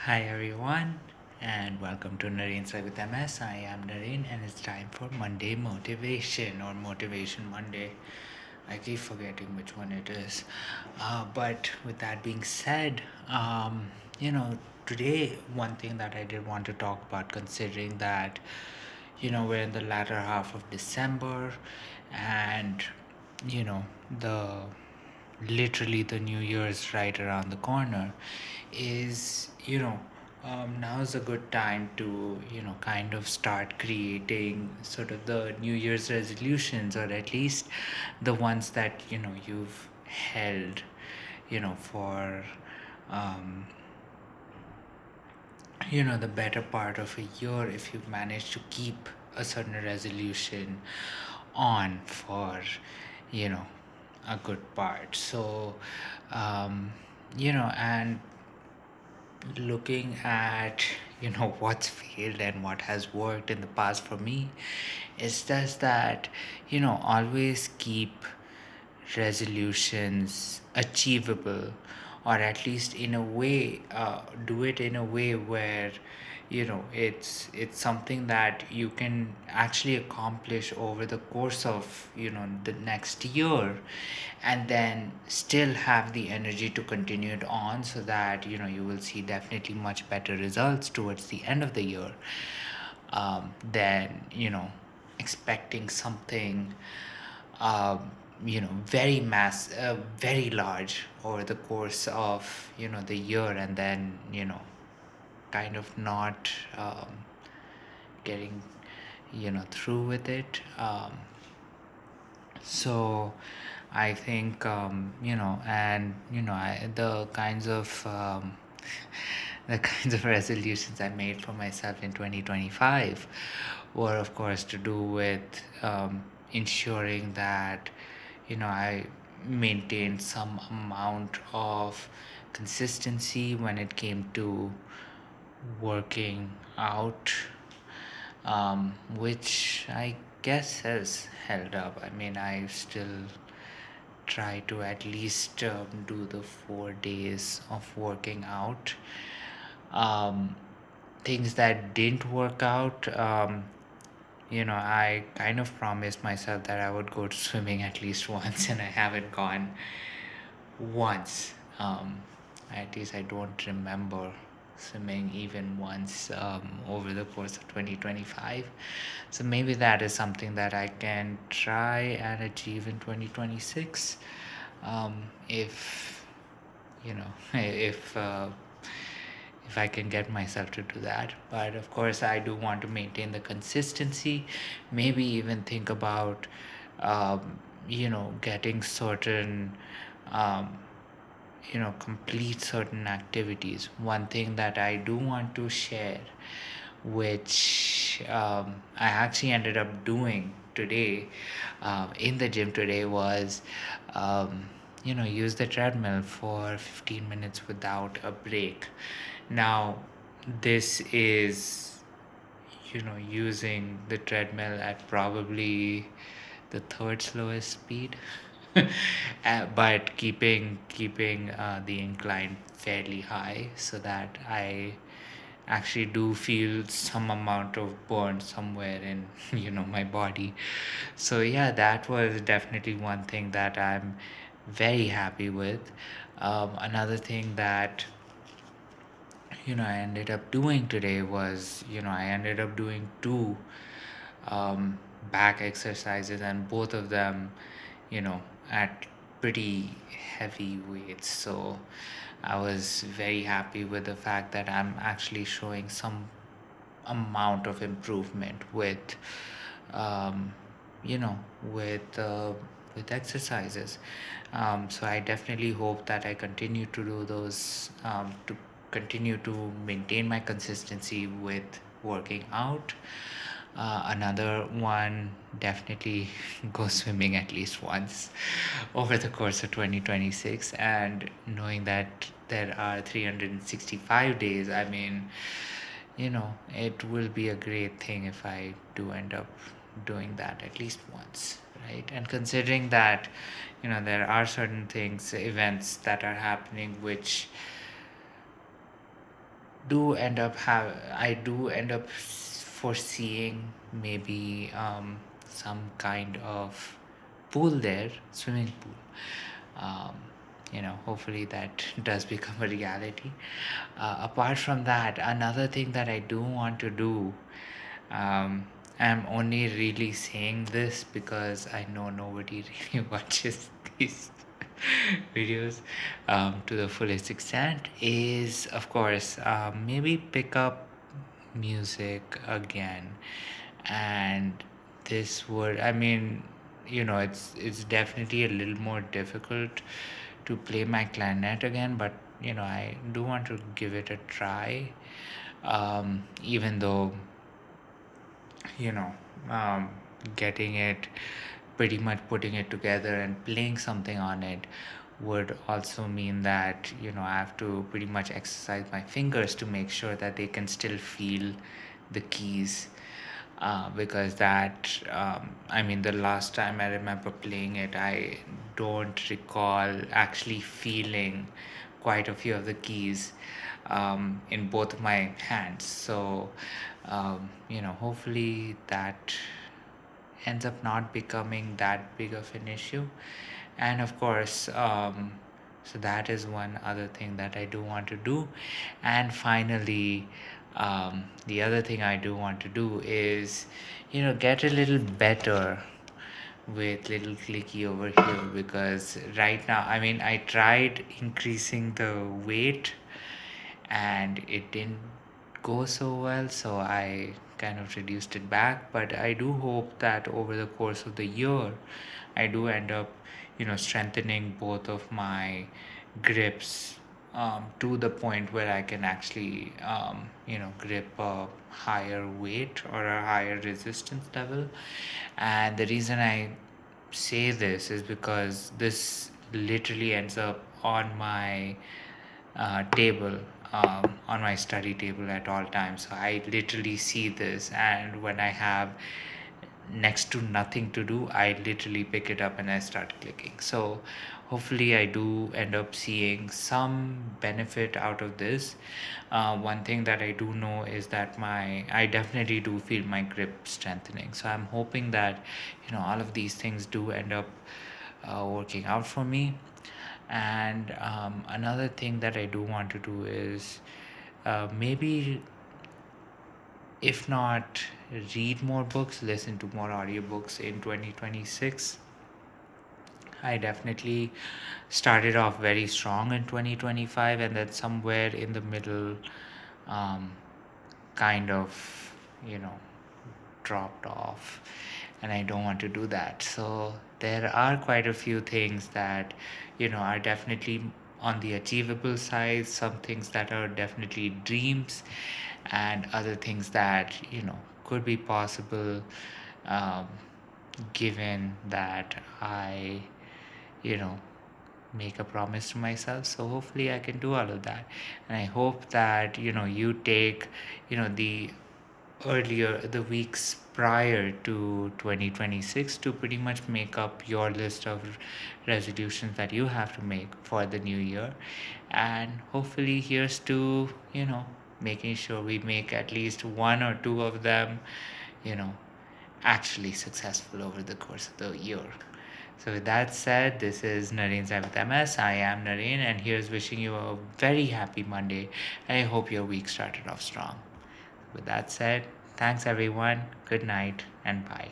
Hi everyone, and welcome to Nareen's Life with MS. I am Nareen, and it's time for Monday Motivation or Motivation Monday. I keep forgetting which one it is. But with that being said, you know, today one thing that I did want to talk about, considering that, we're in the latter half of December, and you know, the literally the New Year's right around the corner, is now's a good time to kind of start creating sort of the New Year's resolutions, or at least the ones that you've held for um, the better part of a year, if you've managed to keep a certain resolution on for you know a good part. So and looking at what's failed and what has worked in the past for me, is just that always keep resolutions achievable, or at least in a way, do it in a way where it's something that you can actually accomplish over the course of the next year, and then still have the energy to continue it on, so that you will see definitely much better results towards the end of the year, than expecting something very large over the course of the year, and then kind of not getting through with it. So I think the kinds of the kinds of resolutions I made for myself in 2025 were, of course, to do with ensuring that I maintained some amount of consistency when it came to working out, which I guess has held up. I mean, I still try to at least do the 4 days of working out. Um, Things that didn't work out, I kind of promised myself that I would go to swimming at least once, and I haven't gone once. At least I don't remember swimming even once over the course of 2025. So maybe that is something that I can try and achieve in 2026, if if I can get myself to do that. But of course, I do want to maintain the consistency. Maybe even think about, getting certain, um, complete certain activities. One thing that I do want to share, which I actually ended up doing today, in the gym today, was use the treadmill for 15 minutes without a break. Now, this is using the treadmill at probably the third slowest speed, but keeping the incline fairly high, so that I actually do feel some amount of burn somewhere in my body. So yeah, that was definitely one thing that I'm very happy with. Another thing that I ended up doing today was I ended up doing two um, back exercises, and both of them you know at pretty heavy weights. So I was very happy with the fact that I'm actually showing some amount of improvement with um, you know with exercises. So I definitely hope that I continue to do those, to continue to maintain my consistency with working out. Another one, definitely go swimming at least once over the course of 2026, and knowing that there are 365 days. I mean, it will be a great thing if I do end up doing that at least once, right? And considering that there are certain things, events that are happening, which I do end up foreseeing maybe some kind of pool there, swimming pool. Um, hopefully that does become a reality. Apart from that, another thing that I do want to do, um, I'm only really saying this because I know nobody really watches these videos to the fullest extent, is of course maybe pick up music again. And this would, I mean, it's definitely a little more difficult to play my clarinet again, but I do want to give it a try. Even though you know um, getting it, pretty much putting it together and playing something on it would also mean that I have to pretty much exercise my fingers to make sure that they can still feel the keys. Because I mean, the last time I remember playing it, I don't recall actually feeling quite a few of the keys in both of my hands. So hopefully that ends up not becoming that big of an issue. And of course, so that is one other thing that I do want to do. And finally, the other thing I do want to do is get a little better with little clicky over here, because right now, I mean, I tried increasing the weight and it didn't go so well, so I kind of reduced it back. But I do hope that over the course of the year I do end up strengthening both of my grips, to the point where I can actually grip a higher weight or a higher resistance level. And the reason I say this is because this literally ends up on my table, on my study table at all times. So I literally see this, and when I have next to nothing to do, I literally pick it up and I start clicking. So hopefully I do end up seeing some benefit out of this. One thing that I do know is that I definitely do feel my grip strengthening. So I'm hoping that all of these things do end up working out for me. And another thing that I do want to do is maybe, if not read more books, listen to more audiobooks in 2026. I definitely started off very strong in 2025, and then somewhere in the middle, um, kind of, you know, dropped off, and I don't want to do that. So there are quite a few things that are definitely on the achievable side, some things that are definitely dreams, and other things that could be possible, um, given that I you know make a promise to myself. So hopefully I can do all of that, and I hope that you take the weeks prior to 2026 to pretty much make up your list of resolutions that you have to make for the new year. And hopefully here's to making sure we make at least one or two of them you know actually successful over the course of the year. So with that said, this is Nareen Zai with MS. I am Nareen, and here's wishing you a very happy Monday, and I hope your week started off strong. With that said, thanks everyone, good night, and bye.